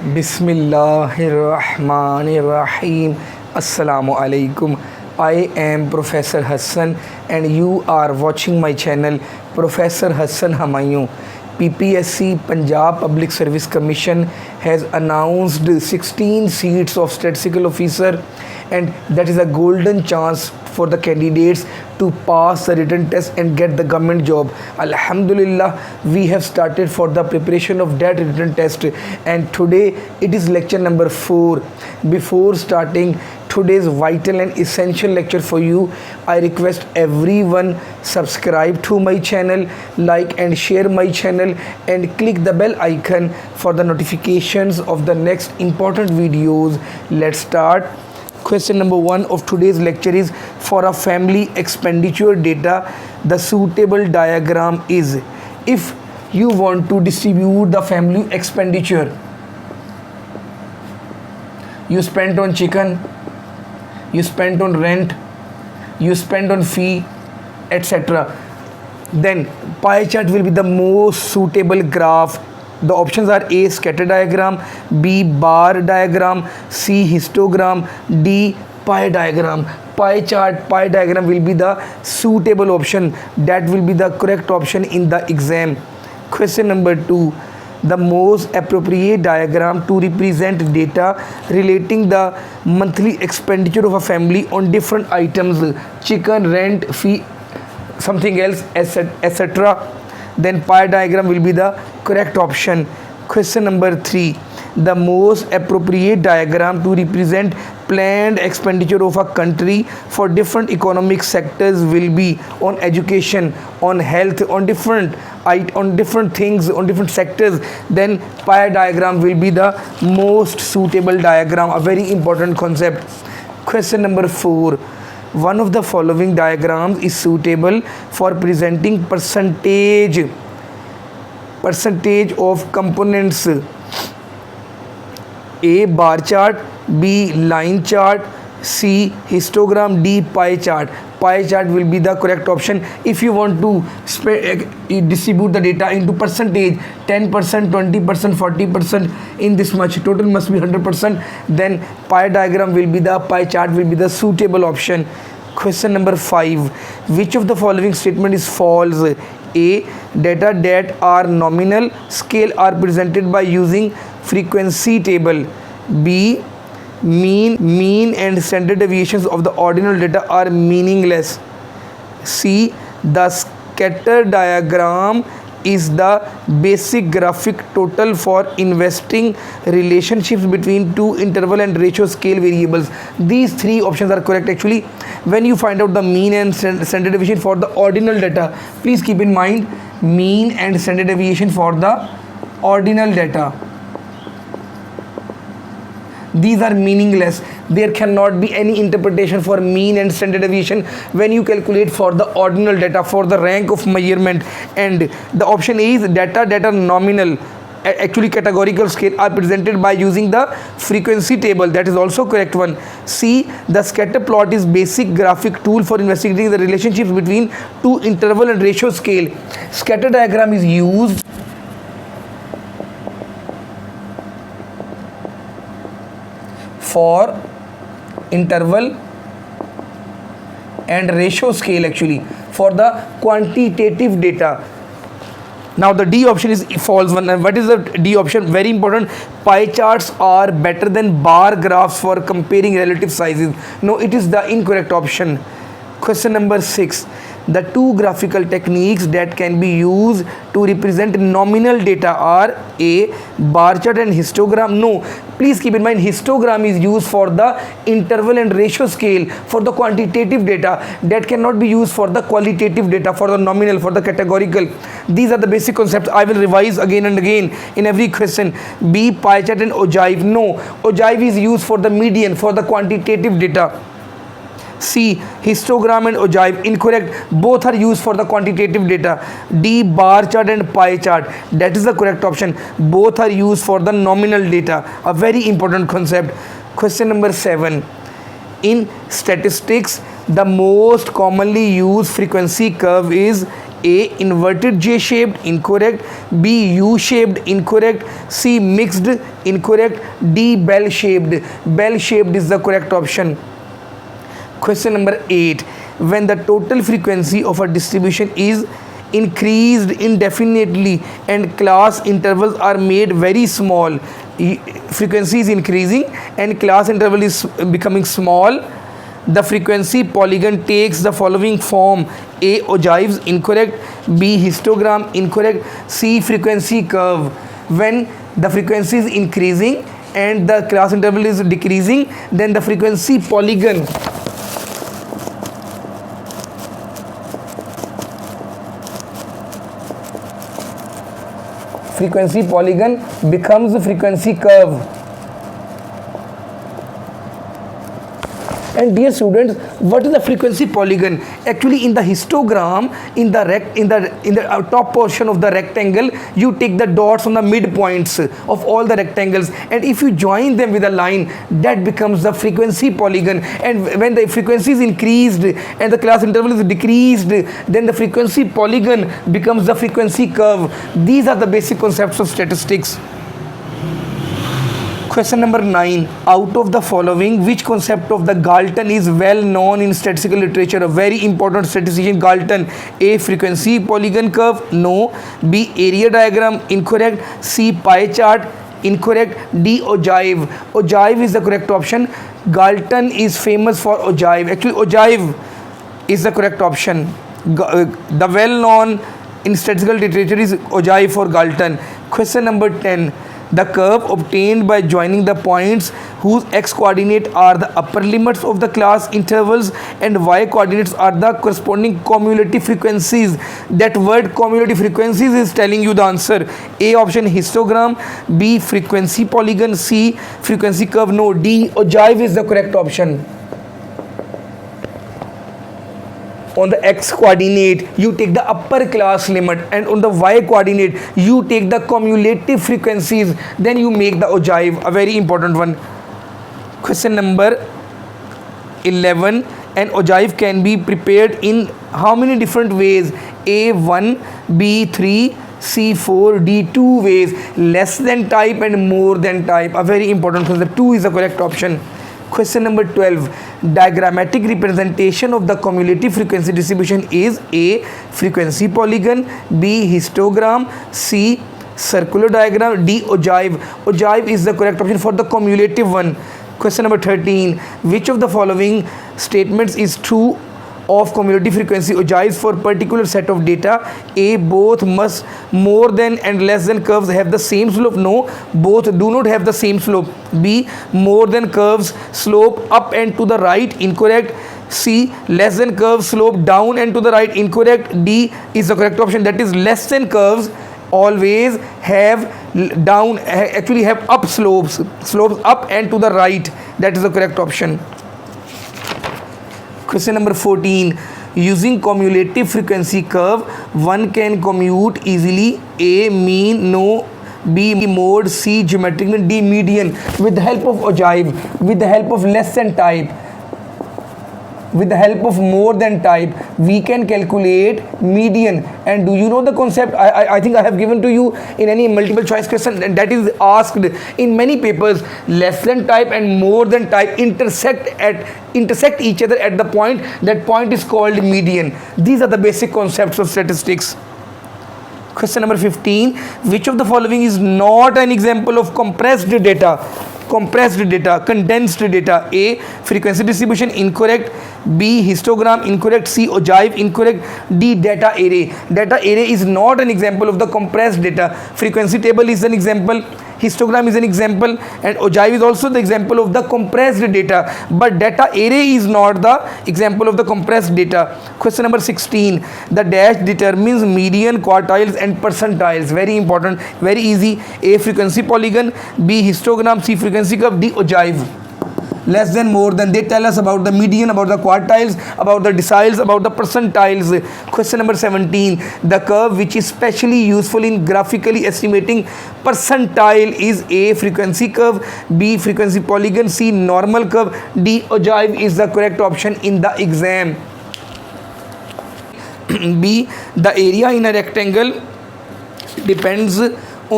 Bismillahirrahmanirrahim. Assalamu alaikum. I am Professor Hassan and you are watching my channel Professor Hassan Humayun. PPSC Punjab Public Service Commission has announced 16 seats of statistical officer, and that is a golden chance for the candidates to pass the written test and get the government job. Alhamdulillah, we have started for the preparation of that written test, and today it is lecture number 4. Before starting today's vital and essential lecture for you, I request everyone subscribe to my channel, like and share my channel, and click the bell icon for the notifications of the next important videos. Let's start. Question number 1 of today's lecture is, for a family expenditure data, the suitable diagram is, if you want to distribute the family expenditure, you spent on chicken, you spent on rent, you spent on fee, etc., then pie chart will be the most suitable graph. The options are A, scatter diagram, B, bar diagram, C, histogram, D, pie diagram. Pie chart, pie diagram will be the suitable option. That will be the correct option in the exam. Question number 2. The most appropriate diagram to represent data relating the monthly expenditure of a family on different items, chicken, rent, fee, something else, etc. Then pie diagram will be the correct option. Question number 3. The most appropriate diagram to represent planned expenditure of a country for different economic sectors will be on education, on health, on different things, on different sectors. Then pie diagram will be the most suitable diagram, a very important concept. Question number 4. One of the following diagrams is suitable for presenting percentage of components: A, bar chart, B, line chart, C, histogram, D, pie chart. Pie chart will be the correct option. If you want to distribute the data into percentage, 10%, 20%, 40%, in this much, total must be 100%, then pie diagram will be the, pie chart will be the suitable option. Question number 5. Which of the following statement is false? A, data that are nominal scale are presented by using frequency table. B, mean and standard deviations of the ordinal data are meaningless. C, the scatter diagram is the basic graphic total for investing relationships between two interval and ratio scale variables. These 3 options are correct actually. When you find out the mean and standard deviation for the ordinal data, please keep in mind mean and standard deviation for the ordinal data. These are meaningless. There cannot be any interpretation for mean and standard deviation when you calculate for the ordinal data, for the rank of measurement. And the option A is data that are nominal, actually categorical scale, are presented by using the frequency table. That is also correct one. C, the scatter plot is basic graphic tool for investigating the relationships between two interval and ratio scale. Scatter diagram is used for interval and ratio scale, actually for the quantitative data. Now the D option is false one. And what is the D option? Very important. Pie charts are better than bar graphs for comparing relative sizes. No, it is the incorrect option. Question number 6. The 2 graphical techniques that can be used to represent nominal data are A, bar chart and histogram. No, please keep in mind histogram is used for the interval and ratio scale, for the quantitative data. That cannot be used for the qualitative data, for the nominal, for the categorical. These are the basic concepts. I will revise again and again in every question. B, pie chart and ogive. No, ogive is used for the median, for the quantitative data. C, histogram and ogive. Incorrect. Both are used for the quantitative data. D, bar chart and pie chart. That is the correct option. Both are used for the nominal data. A very important concept. Question number 7. In statistics, the most commonly used frequency curve is A, inverted J-shaped, incorrect. B, U-shaped, incorrect. C, mixed incorrect. D, bell shaped. Bell shaped is the correct option. Question number 8. When the total frequency of a distribution is increased indefinitely and class intervals are made very small, frequency is increasing and class interval is becoming small, the frequency polygon takes the following form: A, ogives, incorrect; B, histogram, incorrect; C, frequency curve. When the frequency is increasing and the class interval is decreasing, then the frequency polygon becomes the frequency curve. And dear students, what is the frequency polygon? Actually, in the histogram, in the top portion of the rectangle, you take the dots on the midpoints of all the rectangles, and if you join them with a line, that becomes the frequency polygon. And when the frequency is increased and the class interval is decreased, then the frequency polygon becomes the frequency curve. These are the basic concepts of statistics. Question number 9. Out of the following, which concept of the Galton is well known in statistical literature? A very important statistician, Galton. A, frequency polygon curve. No. B, area diagram. Incorrect. C, pie chart. Incorrect. D, ogive. Ogive is the correct option. Galton is famous for ogive. Actually, ogive is the correct option. The well known in statistical literature is ogive for Galton. Question number 10. The curve obtained by joining the points whose x coordinate are the upper limits of the class intervals and y coordinates are the corresponding cumulative frequencies. That word cumulative frequencies is telling you the answer. A option, histogram. B, frequency polygon. C, frequency curve. No. D, ogive is the correct option. On the x coordinate, you take the upper class limit, and on the y coordinate, you take the cumulative frequencies, then you make the ogive, a very important one. Question number 11. An ogive can be prepared in how many different ways? A, 1, B, 3, C, 4, D, 2 ways. Less than type and more than type, a very important concept. 2 is the correct option. Question number 12. Diagrammatic representation of the cumulative frequency distribution is A, frequency polygon, B, histogram, C, circular diagram, D, ogive. Ogive is the correct option for the cumulative one. Question number 13. Which of the following statements is true of cumulative frequency ogives for particular set of data? A, both must more than and less than curves have the same slope. No, both do not have the same slope. B, more than curves slope up and to the right. Incorrect. C, less than curves slope down and to the right. Incorrect. D is the correct option, that is less than curves always have down, actually have up slopes up and to the right. That is the correct option. Question number 14. Using cumulative frequency curve, one can commute easily. A, mean. No. B, mode. C, geometric mean. D, median. With the help of ogive, with the help of less than type, with the help of more than type, we can calculate median. And do you know the concept? I think I have given to you in any multiple choice question, and that is asked in many papers. Less than type and more than type intersect each other at the point. That point is called median. These are the basic concepts of statistics. Question number 15. Which of the following is not an example of compressed data? Condensed data. A, frequency distribution. Incorrect. B, histogram. Incorrect. C, ogive. Incorrect. D, data array. Data array is not an example of the compressed data. Frequency table is an example, histogram is an example, and ogive is also the example of the compressed data, but data array is not the example of the compressed data. Question number 16. The dash determines median, quartiles and percentiles. Very important, very easy. A, frequency polygon. B, histogram. C, frequency curve. D, ogive. Less than, more than, they tell us about the median, about the quartiles, about the deciles, about the percentiles. Question number 17. The curve which is specially useful in graphically estimating percentile is A, frequency curve. B, frequency polygon. C, normal curve. D, ogive is the correct option in the exam. B, the area in a rectangle depends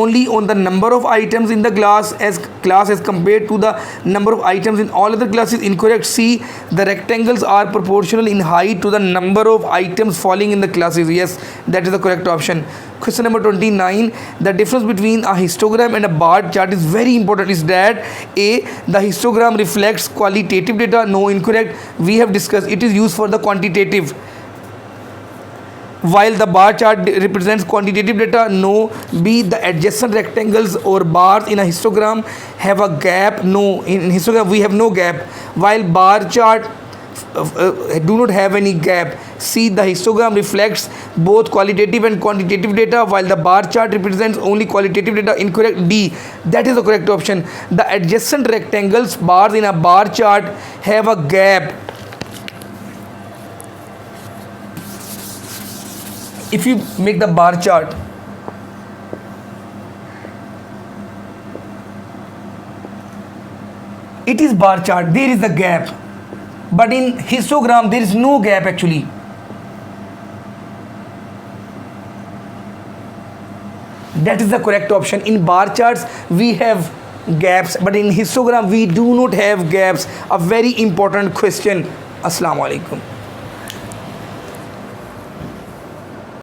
only on the number of items in the class as compared to the number of items in all other classes. Incorrect. C, the rectangles are proportional in height to the number of items falling in the classes. Yes, that is the correct option. Question number 29. The difference between a histogram and a bar chart is very important. Is that A, the histogram reflects qualitative data? No, incorrect. We have discussed it is used for the quantitative, while the bar chart represents quantitative data. No. B, the adjacent rectangles or bars in a histogram have a gap? No, in histogram we have no gap, while bar chart do not have any gap. C, the histogram reflects both qualitative and quantitative data, while the bar chart represents only qualitative data. Incorrect. D, that is the correct option. The adjacent rectangles bars in a bar chart have a gap. If you make the bar chart, it is bar chart, there is a gap, but in histogram there is no gap actually. That is the correct option. In bar charts we have gaps, but in histogram we do not have gaps. A very important question. Assalamu alaikum.